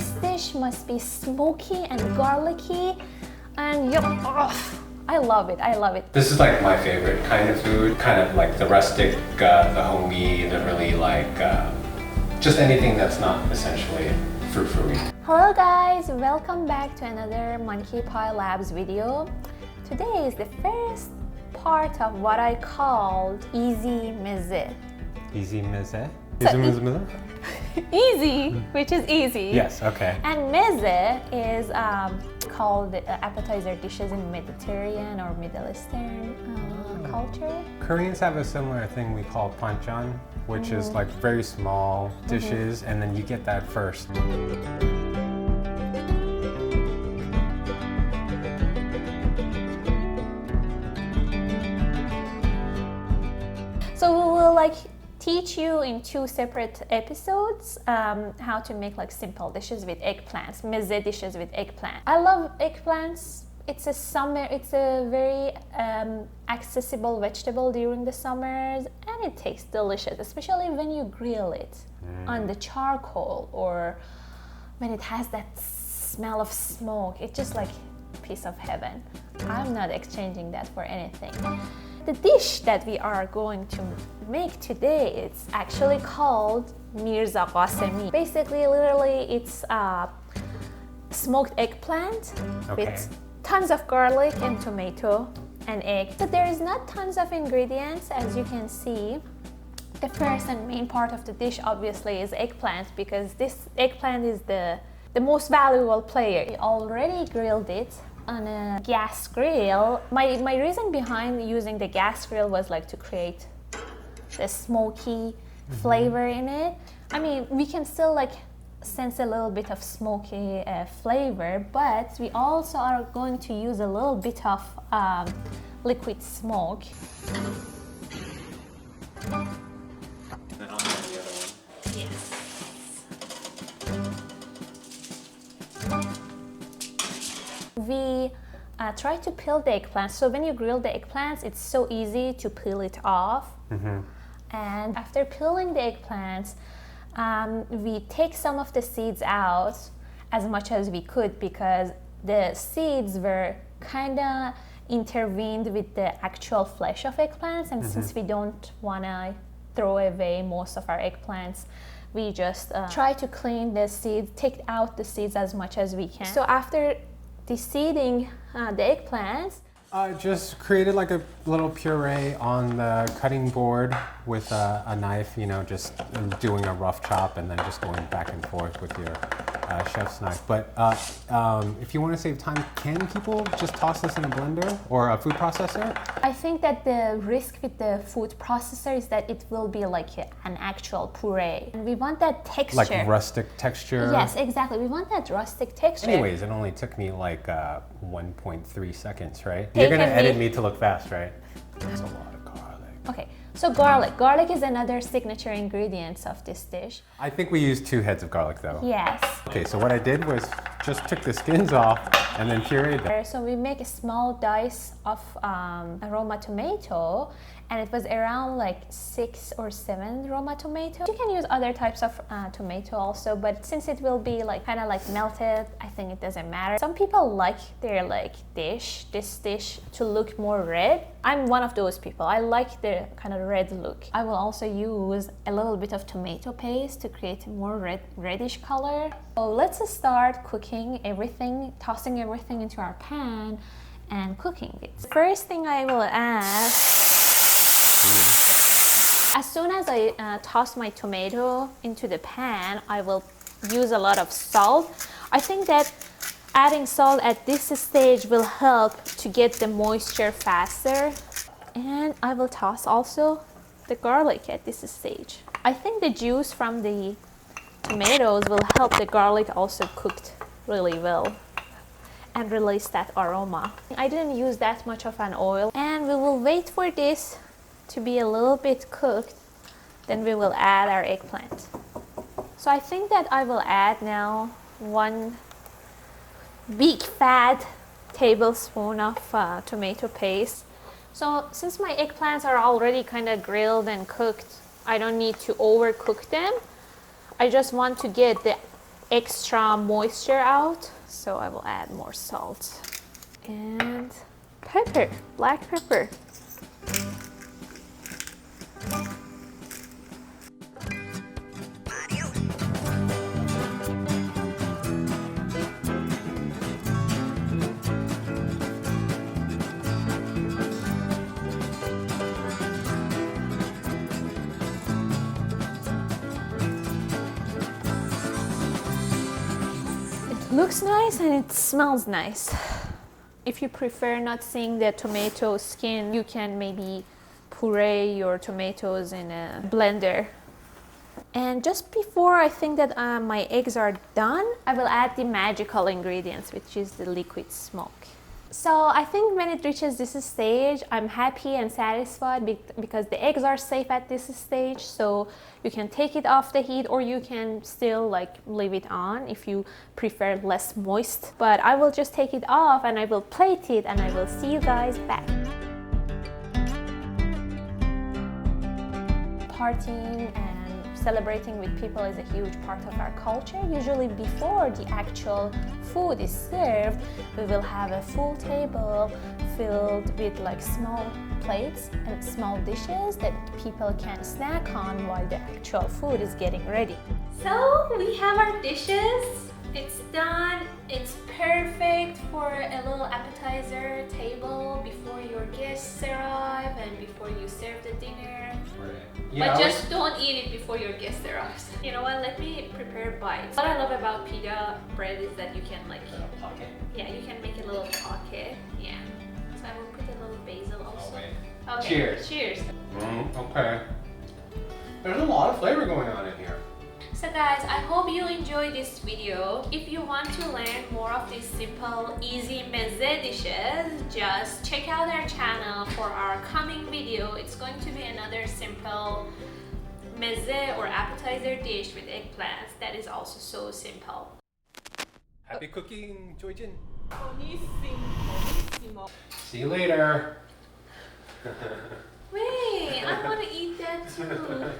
this dish must be smoky and garlicky, and I love it. I love it. This is like my favorite kind of food, kind of like the rustic, the homey, the really like just anything that's not essentially fruit-free. Hello guys, welcome back to another Monkey Pie Labs video. Today is the first part of what I called Easy Meze. Easy Meze? Easy, which is easy. Yes, okay. And Meze is called appetizer dishes in Mediterranean or Middle Eastern culture. Koreans have a similar thing we call panchan, which is like very small dishes, and then you get that first. So we will teach you in two separate episodes how to make simple dishes with eggplants, meze dishes with eggplant. I love eggplants. It's a very accessible vegetable during the summers, and it tastes delicious, especially when you grill it on the charcoal or when it has that smell of smoke. It's just like a piece of heaven. I'm not exchanging that for anything. The dish that we are going to make today, it's actually called Mirza Qasemi. Basically, literally, it's smoked eggplant with tons of garlic and tomato and egg. So there is not tons of ingredients, as you can see. The first and main part of the dish obviously is eggplant, because this eggplant is the most valuable player. We already grilled it on a gas grill. My reason behind using the gas grill was to create the smoky flavor in it. I mean, we can still sense a little bit of smoky flavor, but we also are going to use a little bit of liquid smoke. Then I'll have the other one. Yes. We try to peel the eggplants. So when you grill the eggplants, it's so easy to peel it off. And after peeling the eggplants, we take some of the seeds out as much as we could, because the seeds were kind of intervened with the actual flesh of eggplants, and since we don't want to throw away most of our eggplants, we just try to clean the seeds, take out the seeds as much as we can. So after de-seeding the eggplants, Just created a little puree on the cutting board with a knife, just doing a rough chop and then just going back and forth with your chef's knife. But if you want to save time, can people just toss this in a blender or a food processor? I think that the risk with the food processor is that it will be an actual puree. And we want that texture. Like rustic texture? Yes, exactly. We want that rustic texture. Anyways, it only took me 1.3 seconds, right? You're going to edit me to look fast, right? That's a lot of garlic. Okay, so garlic. Garlic is another signature ingredient of this dish. I think we used 2 heads of garlic though. Yes. Okay, so what I did was just took the skins off and then pureed them. So we make a small dice of Roma tomato, and it was around 6 or 7 Roma tomatoes. You can use other types of tomato also, but since it will be kind of melted, I think it doesn't matter. Some people like their this dish to look more red. I'm one of those people. I like the kind of red look. I will also use a little bit of tomato paste to create a more reddish color. So let's start cooking everything, tossing everything into our pan and cooking it. First thing I will add, as soon as I toss my tomato into the pan, I will use a lot of salt. I think that adding salt at this stage will help to get the moisture faster. And I will toss also the garlic at this stage. I think the juice from the tomatoes will help the garlic also cooked really well and release that aroma. I didn't use that much of an oil, and we will wait for this to be a little bit cooked, then we will add our eggplant. So I think that I will add now 1 big fat tablespoon of tomato paste. So since my eggplants are already kind of grilled and cooked, I don't need to overcook them. I just want to get the extra moisture out, so I will add more salt and pepper, black pepper. Looks nice and it smells nice. If you prefer not seeing the tomato skin, you can maybe puree your tomatoes in a blender. And just before I think that my eggs are done, I will add the magical ingredients, which is the liquid smoke. So I think when it reaches this stage, I'm happy and satisfied because the eggs are safe at this stage. So you can take it off the heat, or you can still like leave it on if you prefer less moist. But I will just take it off and I will plate it, and I will see you guys back. Partying and celebrating with people is a huge part of our culture. Usually before the actual food is served, we will have a full table filled with like small plates and small dishes that people can snack on while the actual food is getting ready. So we have our dishes. It's done. It's perfect for a little appetizer table before your guests arrive and before you serve the dinner. But just don't eat it before your guest arrives. You know what? Let me prepare bites. What I love about pita bread is that you can like, yeah, you can make a little pocket. Yeah. So I will put a little basil also. Okay. Cheers. Cheers. Okay. There's a lot of flavor going on in here. So guys, I hope you enjoyed this video. If you want to learn more of these simple, easy meze dishes, just check out our channel for our coming video. It's going to be another simple meze or appetizer dish with eggplants that is also so simple. Happy cooking, Joyjin. Buonissimo. See you later. Wait, I want to eat that too.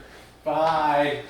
Bye.